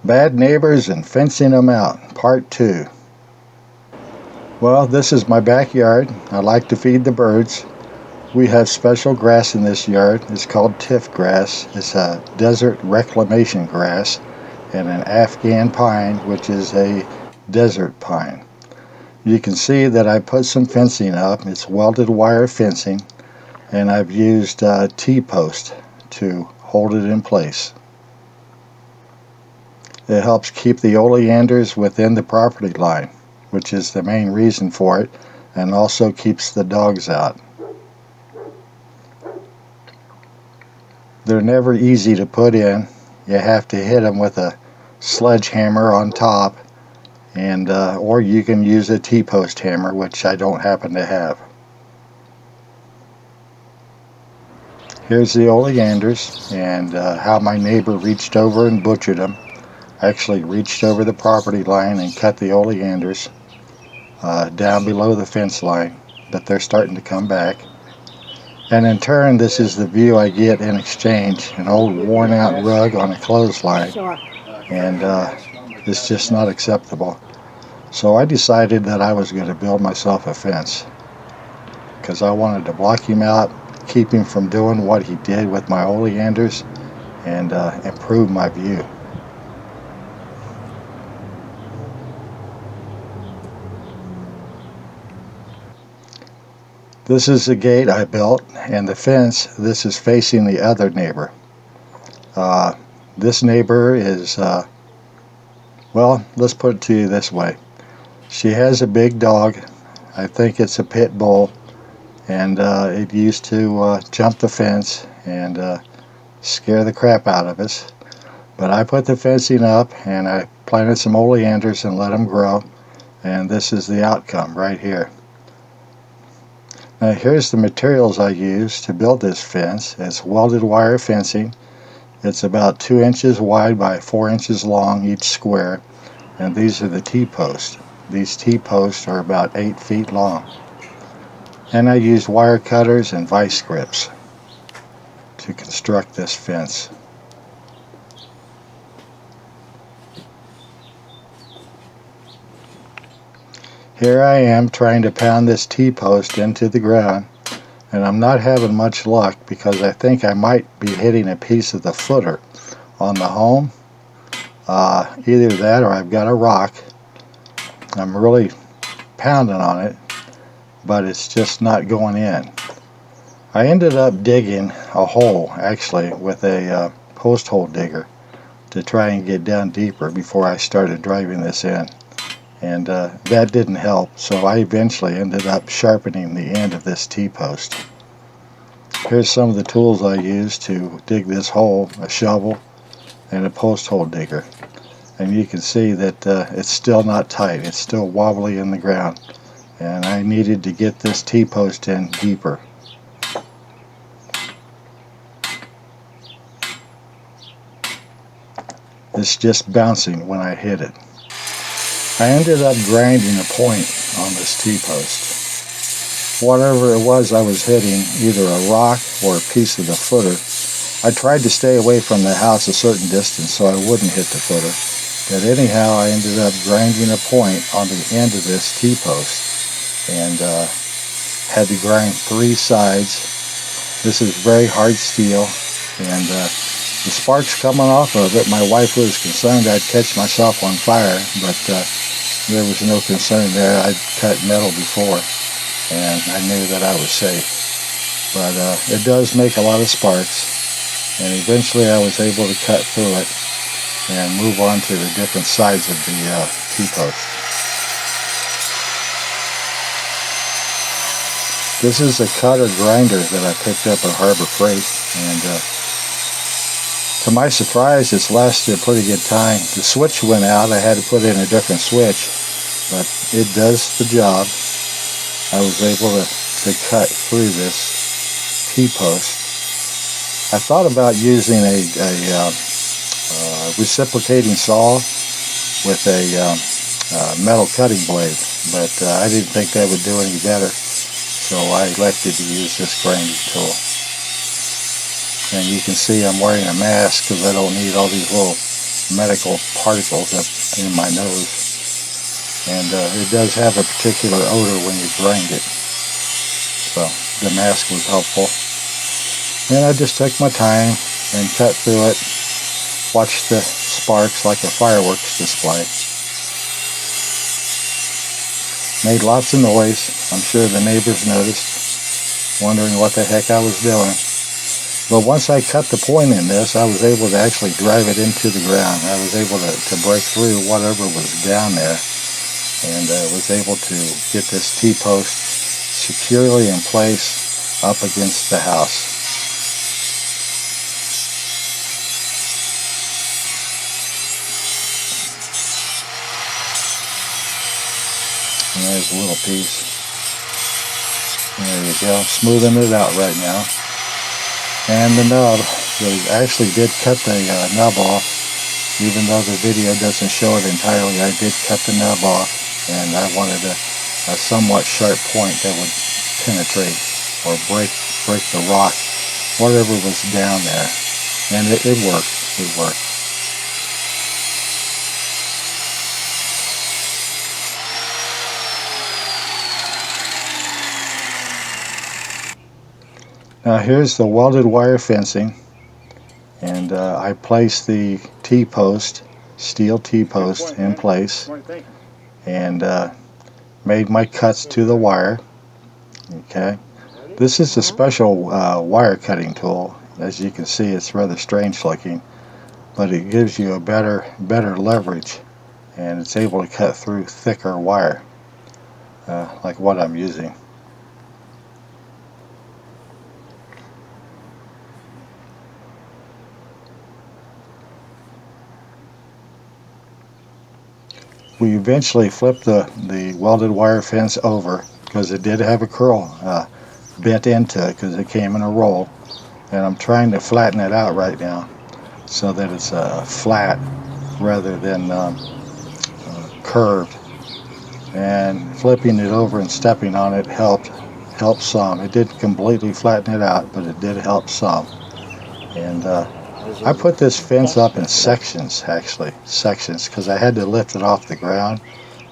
Bad neighbors and fencing them out, part 2. Well, this is my backyard. I like to feed the birds. We have special grass in this yard. It's called tiff grass. It's a desert reclamation grass, and an Afghan pine, which is a desert pine. You can see that I put some fencing up. It's welded wire fencing, and I've used T-post to hold it in place. It helps keep the oleanders within the property line, which is the main reason for it, and also keeps the dogs out. They're never easy to put in. You have to hit them with a sledgehammer on top, and or you can use a T-post hammer, which I don't happen to have. Here's the oleanders and how my neighbor reached over and butchered them. Actually reached over the property line and cut the oleanders down below the fence line, but they're starting to come back. And in turn, this is the view I get in exchange: an old worn out rug on a clothesline, and it's just not acceptable. So I decided that I was going to build myself a fence, because I wanted to block him out, keep him from doing what he did with my oleanders, and improve my view. This is the gate I built, and the fence, this is facing the other neighbor. This neighbor is, well, let's put it to you this way. She has a big dog. I think it's a pit bull, and it used to jump the fence and scare the crap out of us. But I put the fencing up, and I planted some oleanders and let them grow, and this is the outcome right here. Now here's the materials I used to build this fence. It's welded wire fencing. It's about 2 inches wide by 4 inches long each square, and these are the T-posts. These T-posts are about 8 feet long. And I used wire cutters and vice grips to construct this fence. Here I am trying to pound this T-post into the ground, and I'm not having much luck because I think I might be hitting a piece of the footer on the home. Either that or I've got a rock. I'm really pounding on it, but it's just not going in. I ended up digging a hole, actually, with a post hole digger to try and get down deeper before I started driving this in. And that didn't help, so I eventually ended up sharpening the end of this T-post. Here's some of the tools I used to dig this hole: a shovel and a post hole digger. And you can see that it's still not tight. It's still wobbly in the ground, and I needed to get this T-post in deeper. It's just bouncing when I hit it. I ended up grinding a point on this T-post. Whatever it was I was hitting, either a rock or a piece of the footer. I tried to stay away from the house a certain distance so I wouldn't hit the footer. But anyhow, I ended up grinding a point on the end of this T-post, and had to grind 3 sides. This is very hard steel, and the sparks coming off of it, my wife was concerned I'd catch myself on fire, but there was no concern there. I'd cut metal before, and I knew that I was safe. But it does make a lot of sparks, and eventually I was able to cut through it and move on to the different sides of the T-post. This is a cutter grinder that I picked up at Harbor Freight, and to my surprise, it's lasted a pretty good time. The switch went out. I had to put in a different switch, but it does the job. I was able to cut through this T-post. I thought about using a reciprocating saw with a metal cutting blade, but I didn't think that would do any better, so I elected to use this grinding tool. And you can see I'm wearing a mask because I don't need all these little medical particles up in my nose. And it does have a particular odor when you grind it. So the mask was helpful. And I just took my time and cut through it. Watched the sparks like a fireworks display. Made lots of noise. I'm sure the neighbors noticed, wondering what the heck I was doing. But once I cut the point in this, I was able to actually drive it into the ground. I was able to break through whatever was down there, and was able to get this T-post securely in place up against the house. And there's a little piece. There you go, smoothing it out right now. And the nub, they actually did cut the nub off. Even though the video doesn't show it entirely, I did cut the nub off, and I wanted a somewhat sharp point that would penetrate or break the rock, whatever was down there. And it worked. It worked. Now here's the welded wire fencing, and I placed the T-post, steel T-post in place, and made my cuts to the wire. Okay, this is a special wire cutting tool. As you can see, it's rather strange looking, but it gives you a better leverage, and it's able to cut through thicker wire, like what I'm using. We eventually flipped the welded wire fence over because it did have a curl bent into it because it came in a roll, and I'm trying to flatten it out right now so that it's flat rather than curved. And flipping it over and stepping on it helped some. It didn't completely flatten it out, but it did help some. And I put this fence up in sections, because I had to lift it off the ground.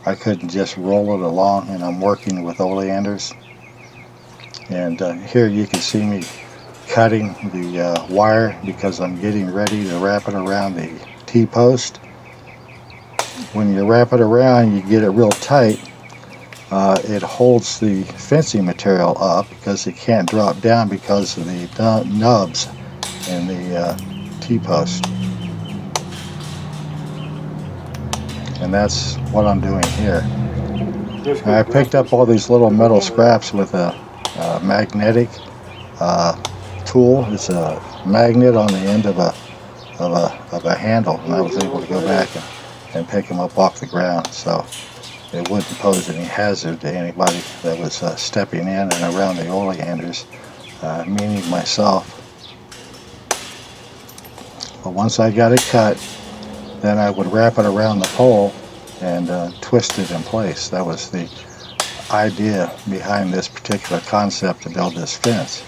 I couldn't just roll it along, and I'm working with oleanders. And here you can see me cutting the wire because I'm getting ready to wrap it around the T-post. When you wrap it around, you get it real tight. It holds the fencing material up because it can't drop down because of the nubs in the T-post. And that's what I'm doing here. I picked up all these little metal scraps with a magnetic tool. It's a magnet on the end of a handle, and I was able to go back and pick them up off the ground, so it wouldn't pose any hazard to anybody that was stepping in and around the oleanders, meaning myself. But once I got it cut, then I would wrap it around the pole and twist it in place. That was the idea behind this particular concept to build this fence.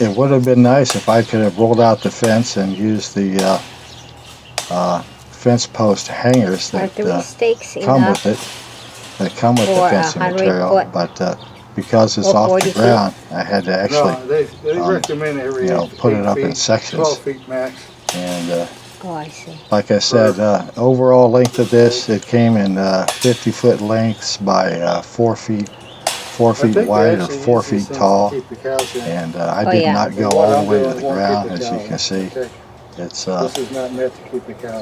It would have been nice if I could have rolled out the fence and used the fence post hangers that come with it, the fencing material, but because it's off the ground, I had to actually put it up in sections. 12 feet max. And I see. like I said, overall length of this, it came in 50-foot lengths by 4 feet wide or 4 feet tall, and I did not go all the way to the ground. As you can see, it's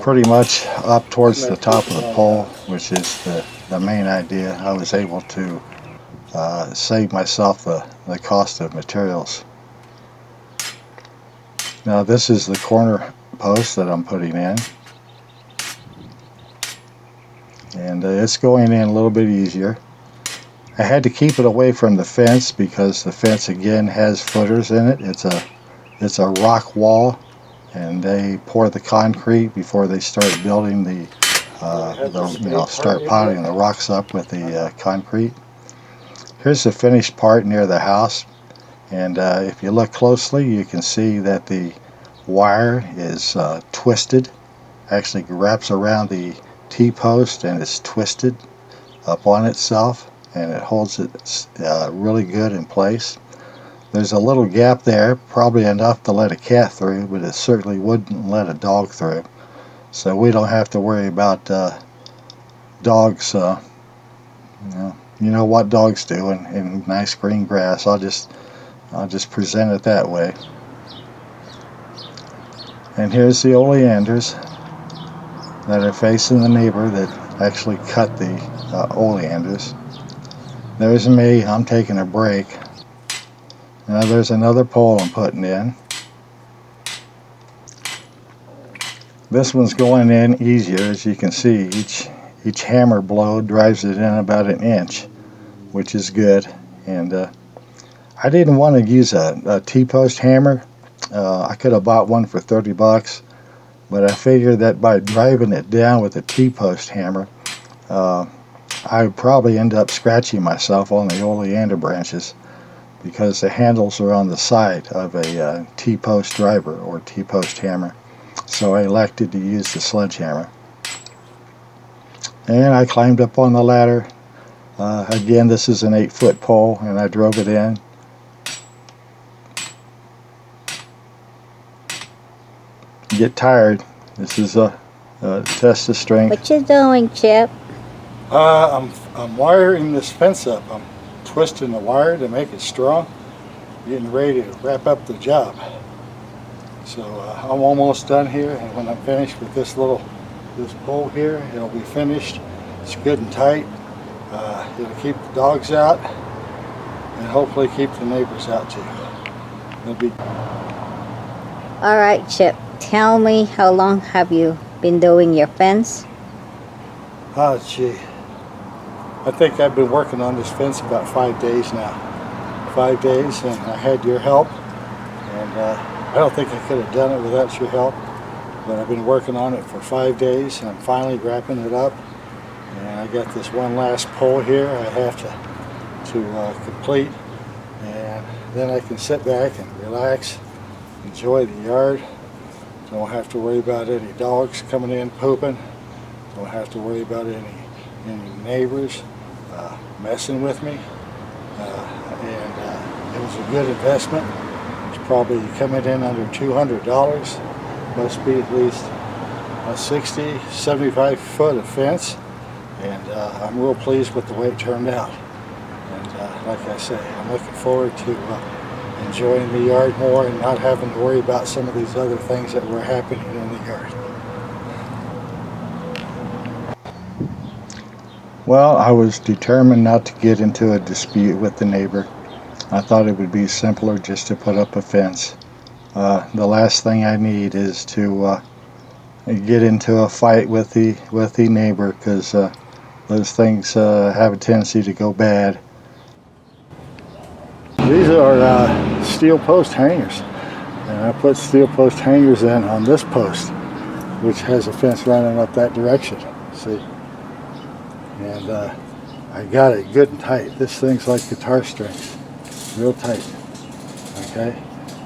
pretty much up towards the top of the pole, which is the main idea. I was able to save myself the cost of materials. Now this is the corner post that I'm putting in, and it's going in a little bit easier. I had to keep it away from the fence because the fence again has footers in it. It's a rock wall, and they pour the concrete before they start building start piling the rocks up with the concrete. Here's the finished part near the house, and if you look closely, you can see that the wire is twisted. Actually wraps around the T-post and is twisted up on itself, and it holds it really good in place. There's a little gap there, probably enough to let a cat through, but it certainly wouldn't let a dog through. So we don't have to worry about dogs. You know what dogs do in nice green grass. I'll just present it that way. And here's the oleanders that are facing the neighbor that actually cut the oleanders. There's me. I'm taking a break. Now there's another pole I'm putting in. This one's going in easier, as you can see. Each hammer blow drives it in about an inch, which is good. And I didn't want to use a T-post hammer. I could have bought one for 30 bucks, but I figured that by driving it down with a T-post hammer, I would probably end up scratching myself on the oleander branches, because the handles are on the side of a T-post driver or T-post hammer. So I elected to use the sledgehammer. And I climbed up on the ladder. Again, this is an 8-foot pole, and I drove it in. Get tired. This is a test of strength. What you doing, Chip? I'm wiring this fence up. I'm twisting the wire to make it strong, getting ready to wrap up the job. So I'm almost done here, and when I'm finished with this pole here, it'll be finished. It's good and tight. It'll keep the dogs out and hopefully keep the neighbors out too. It'll be... All right, Chip. Tell me, how long have you been doing your fence? Oh gee, I think I've been working on this fence about 5 days now. 5 days, and I had your help, and I don't think I could have done it without your help, but I've been working on it for 5 days, and I'm finally wrapping it up. And I got this one last pole here I have to complete, and then I can sit back and relax, enjoy the yard. Don't have to worry about any dogs coming in pooping. Don't have to worry about any neighbors messing with me. And it was a good investment. It's probably coming in under $200. Must be at least a 60, 75 foot of fence. And I'm real pleased with the way it turned out. And like I say, I'm looking forward to enjoying the yard more and not having to worry about some of these other things that were happening in the yard. Well, I was determined not to get into a dispute with the neighbor. I thought it would be simpler just to put up a fence. The last thing I need is to get into a fight with the neighbor, because those things have a tendency to go bad. These are steel post hangers, and I put steel post hangers in on this post, which has a fence running up that direction. See, and I got it good and tight. This thing's like guitar strings, real tight. Okay,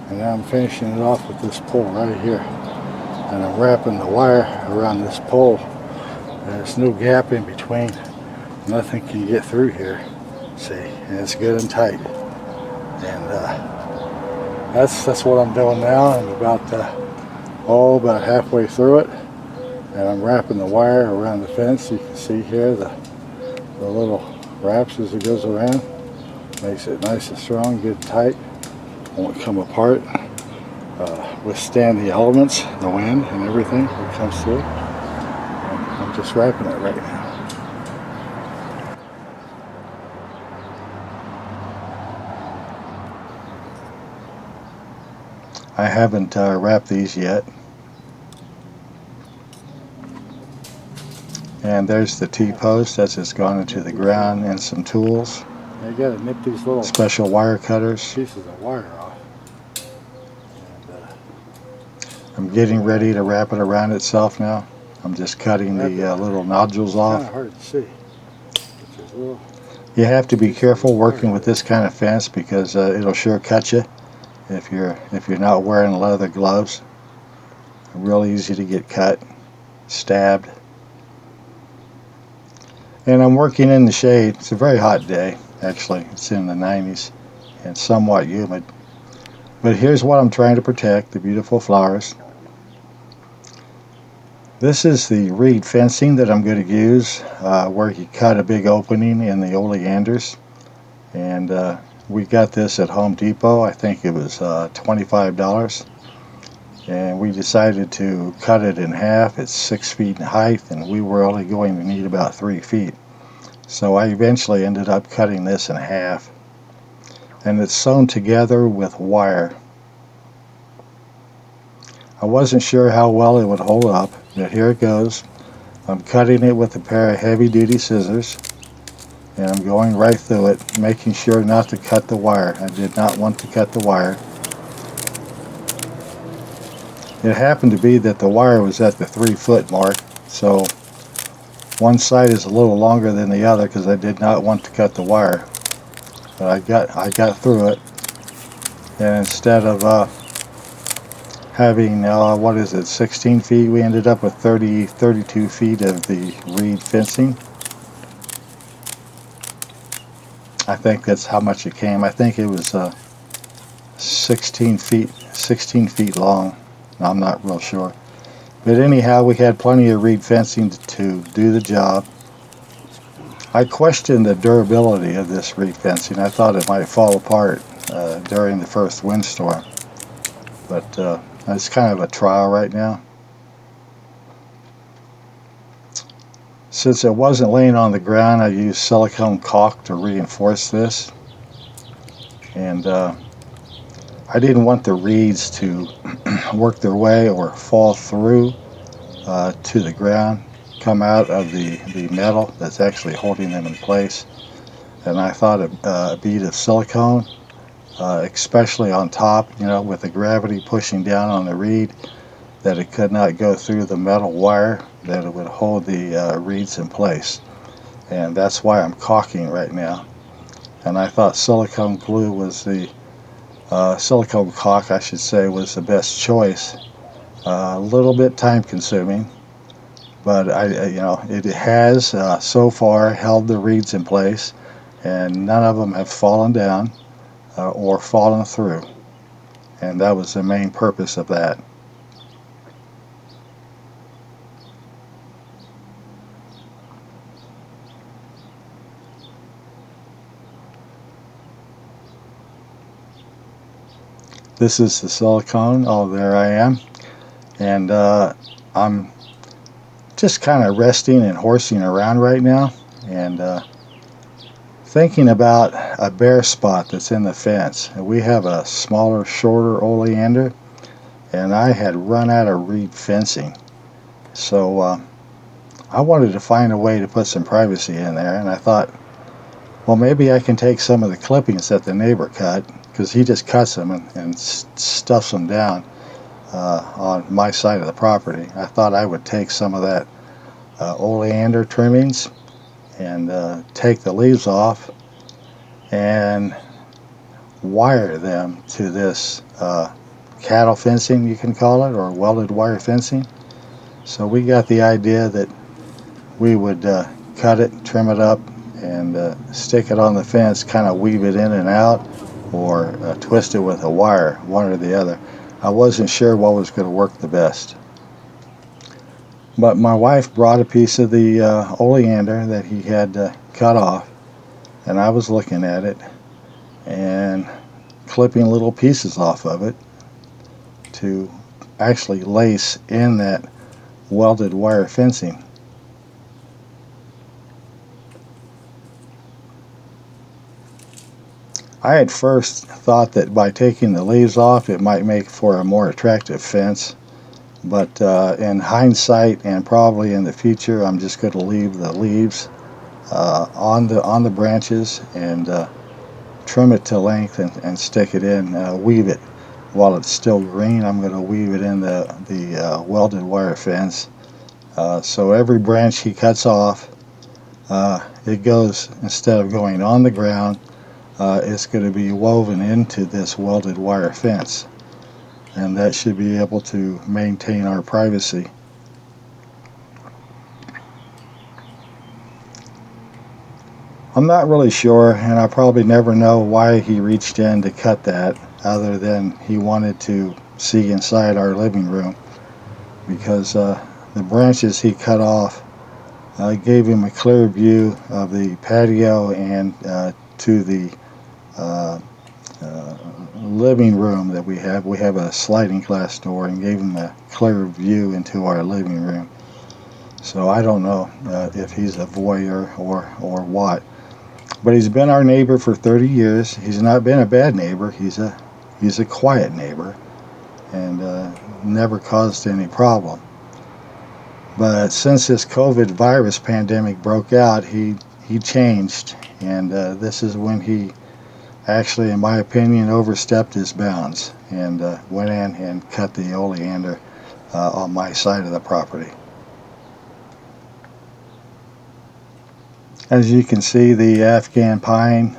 and now I'm finishing it off with this pole right here, and I'm wrapping the wire around this pole. There's no gap in between. Nothing can get through here. See, and it's good and tight. And that's what I'm doing now. I'm about halfway through it, and I'm wrapping the wire around the fence. You can see here the little wraps as it goes around. Makes it nice and strong, good and tight. Won't come apart. Withstand the elements, the wind, and everything that comes through. And I'm just wrapping it right now. I haven't wrapped these yet. And there's the T-post as it's gone into the ground, and some tools. You gotta nip these little special wire cutters. Pieces of wire off. And, I'm getting ready to wrap it around itself now. I'm just cutting the little nodules off. It's kind of hard to see. You have to be careful working with this kind of fence, because it'll sure cut you if you're not wearing leather gloves. real easy to get cut, stabbed. And I'm working in the shade. It's a very hot day, actually. It's in the 90s and somewhat humid. But here's what I'm trying to protect, the beautiful flowers. This is the reed fencing that I'm going to use, where he cut a big opening in the oleanders. And we got this at Home Depot. I think it was $25. And we decided to cut it in half. It's 6 feet in height, and we were only going to need about 3 feet. So I eventually ended up cutting this in half. And it's sewn together with wire. I wasn't sure how well it would hold up, but here it goes. I'm cutting it with a pair of heavy-duty scissors, and I'm going right through it, making sure not to cut the wire. I did not want to cut the wire. It happened to be that the wire was at the 3-foot mark, so one side is a little longer than the other because I did not want to cut the wire. But I got through it, and instead of having, 16 feet, we ended up with 32 feet of the reed fencing. I think that's how much it came. I think it was 16 feet long. I'm not real sure. But anyhow, we had plenty of reed fencing to do the job. I questioned the durability of this reed fencing. I thought it might fall apart during the first windstorm. But it's kind of a trial right now. Since it wasn't laying on the ground, I used silicone caulk to reinforce this. And I didn't want the reeds to work their way or fall through to the ground, come out of the metal that's actually holding them in place. And I thought a bead of silicone, especially on top, with the gravity pushing down on the reed, that it could not go through the metal wire, that it would hold the reeds in place. And that's why I'm caulking right now. And I thought silicone glue was silicone caulk, I should say, was the best choice. A little bit time consuming, but it has so far held the reeds in place, and none of them have fallen down or fallen through. And that was the main purpose of that. This is the silicone. Oh, there I am. And I'm just kind of resting and horsing around right now, and thinking about a bare spot that's in the fence. We have a smaller, shorter oleander, and I had run out of reed fencing. So I wanted to find a way to put some privacy in there, and I thought, well, maybe I can take some of the clippings that the neighbor cut, because he just cuts them and stuffs them down on my side of the property. I thought I would take some of that oleander trimmings and take the leaves off and wire them to this cattle fencing, you can call it, or welded wire fencing. So we got the idea that we would cut it, trim it up, and stick it on the fence, kind of weave it in and out, or twist it with a wire, one or the other. I wasn't sure what was going to work the best. But my wife brought a piece of the oleander that he had cut off, and I was looking at it and clipping little pieces off of it to actually lace in that welded wire fencing. I had first thought that by taking the leaves off it might make for a more attractive fence, but in hindsight and probably in the future, I'm just going to leave the leaves on the branches and trim it to length and stick it in, weave it while it's still green. I'm going to weave it in the welded wire fence. So every branch he cuts off, it goes, instead of going on the ground, it's going to be woven into this welded wire fence. and that should be able to maintain our privacy. I'm not really sure, and I probably never know why he reached in to cut that, other than he wanted to see inside our living room, because the branches he cut off gave him a clear view of the patio and to the uh, living room that we have. We have a sliding glass door, and gave him a clear view into our living room. So I don't know if he's a voyeur or what. But he's been our neighbor for 30 years. He's not been a bad neighbor. He's a quiet neighbor, and never caused any problem. But since this COVID virus pandemic broke out, he changed, and this is when he actually, in my opinion, overstepped his bounds and went in and cut the oleander on my side of the property. As you can see, the Afghan pine,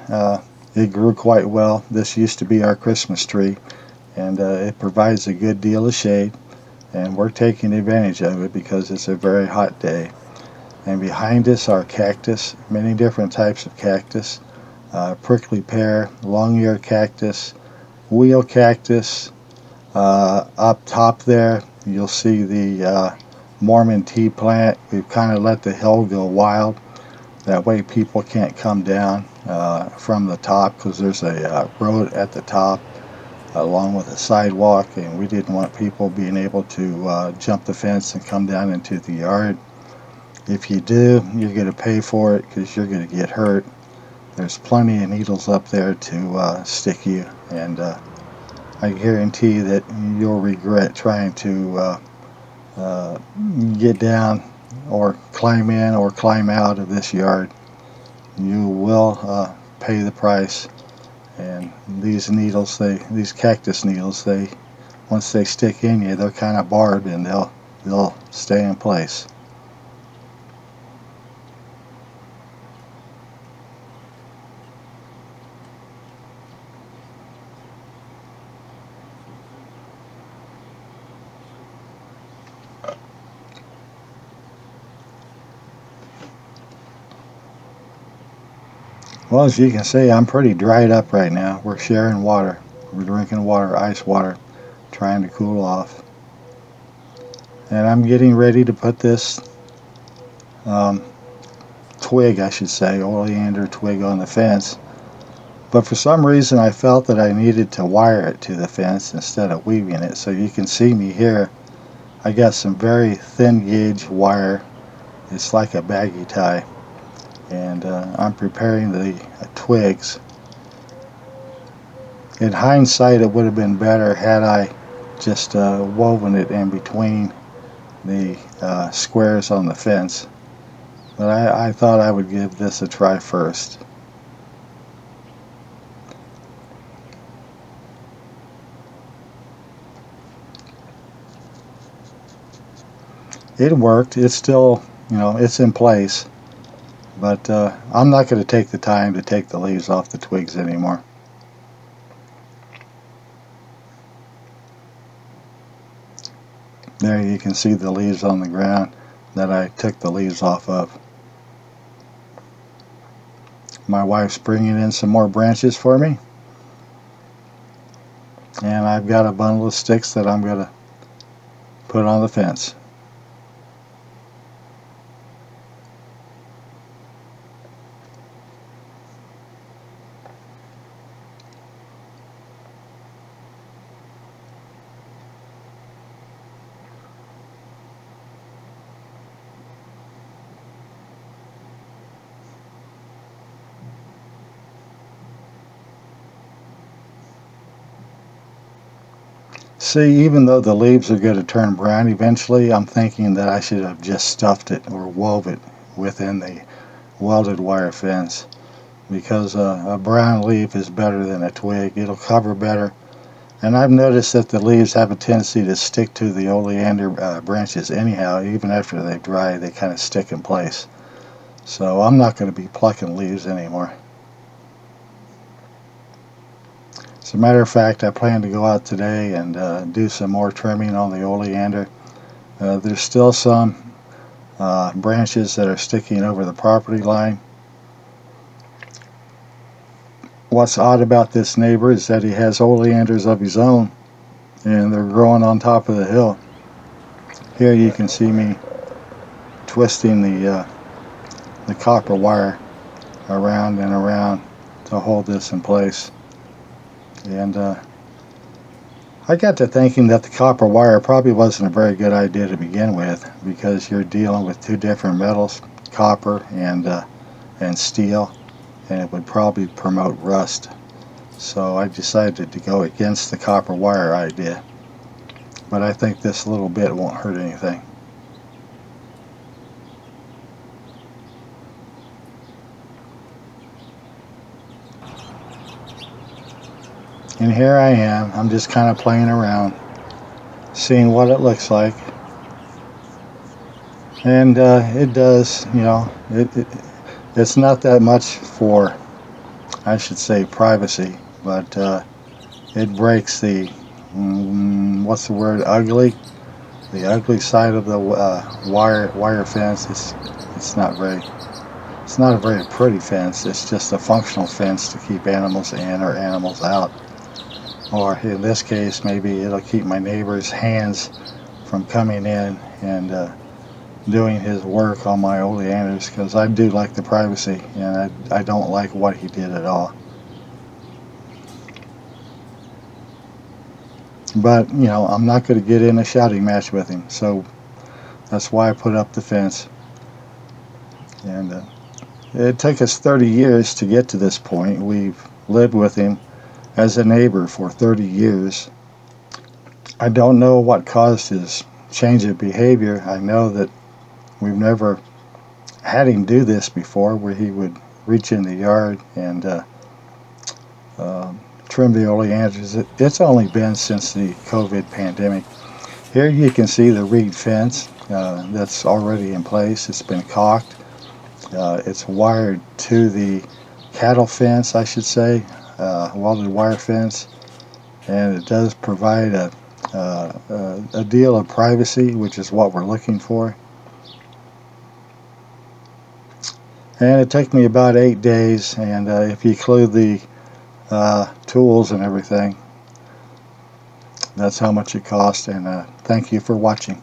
it grew quite well. This used to be our Christmas tree, and it provides a good deal of shade, and we're taking advantage of it because it's a very hot day. And behind us are cactus, many different types of cactus, prickly pear, long-eared cactus, wheel cactus. Up top there, you'll see the Mormon tea plant. We've kind of let the hill go wild. That way people can't come down from the top, because there's a road at the top along with a sidewalk, and we didn't want people being able to jump the fence and come down into the yard. If you do, you're going to pay for it, because you're going to get hurt. There's plenty of needles up there to stick you, and I guarantee that you'll regret trying to get down or climb in or climb out of this yard. You will pay the price. And these needles, these cactus needles, once they stick in you, they're kind of barbed, and they'll stay in place. Well, as you can see, I'm pretty dried up right now. We're sharing water. We're drinking water, ice water, trying to cool off. And I'm getting ready to put this um, twig, I should say, oleander twig on the fence. But for some reason, I felt that I needed to wire it to the fence instead of weaving it. So you can see me here. I got some very thin gauge wire. It's like a baggy tie. And I'm preparing the twigs. In hindsight, it would have been better had I just woven it in between the squares on the fence. But I thought I would give this a try first. It worked. It's still, it's in place. But I'm not going to take the time to take the leaves off the twigs anymore. There you can see the leaves on the ground that I took the leaves off of. My wife's bringing in some more branches for me. And I've got a bundle of sticks that I'm going to put on the fence. See, even though the leaves are going to turn brown eventually, I'm thinking that I should have just stuffed it or wove it within the welded wire fence, because a brown leaf is better than a twig. It'll cover better. And I've noticed that the leaves have a tendency to stick to the oleander branches anyhow. Even after they dry, they kind of stick in place. So I'm not going to be plucking leaves anymore. As a matter of fact, I plan to go out today and do some more trimming on the oleander. There's still some branches that are sticking over the property line. What's odd about this neighbor is that he has oleanders of his own, and they're growing on top of the hill. Here you can see me twisting the copper wire around and around to hold this in place. And I got to thinking that the copper wire probably wasn't a very good idea to begin with, because you're dealing with two different metals, copper and steel, and it would probably promote rust. So I decided to go against the copper wire idea. But I think this little bit won't hurt anything. And here I am. I'm just kind of playing around, seeing what it looks like. And it does, you know, it's not that much for, I should say, privacy, but it breaks the, what's the word, ugly? The ugly side of the wire fence. It's not a very pretty fence. It's just a functional fence to keep animals in or animals out. Or in this case, maybe it'll keep my neighbor's hands from coming in and doing his work on my oleanders, because I do like the privacy, and I don't like what he did at all. But, you know, I'm not going to get in a shouting match with him, so that's why I put up the fence. And it took us 30 years to get to this point. We've lived with him as a neighbor for 30 years. I don't know what caused his change of behavior. I know that we've never had him do this before, where he would reach in the yard and trim the oleanders. It's only been since the COVID pandemic. Here you can see the reed fence that's already in place. It's been caulked. It's wired to the cattle fence, I should say, welded wire fence, and it does provide a deal of privacy, which is what we're looking for. And it took me about 8 days, and if you include the tools and everything, that's how much it cost. And thank you for watching.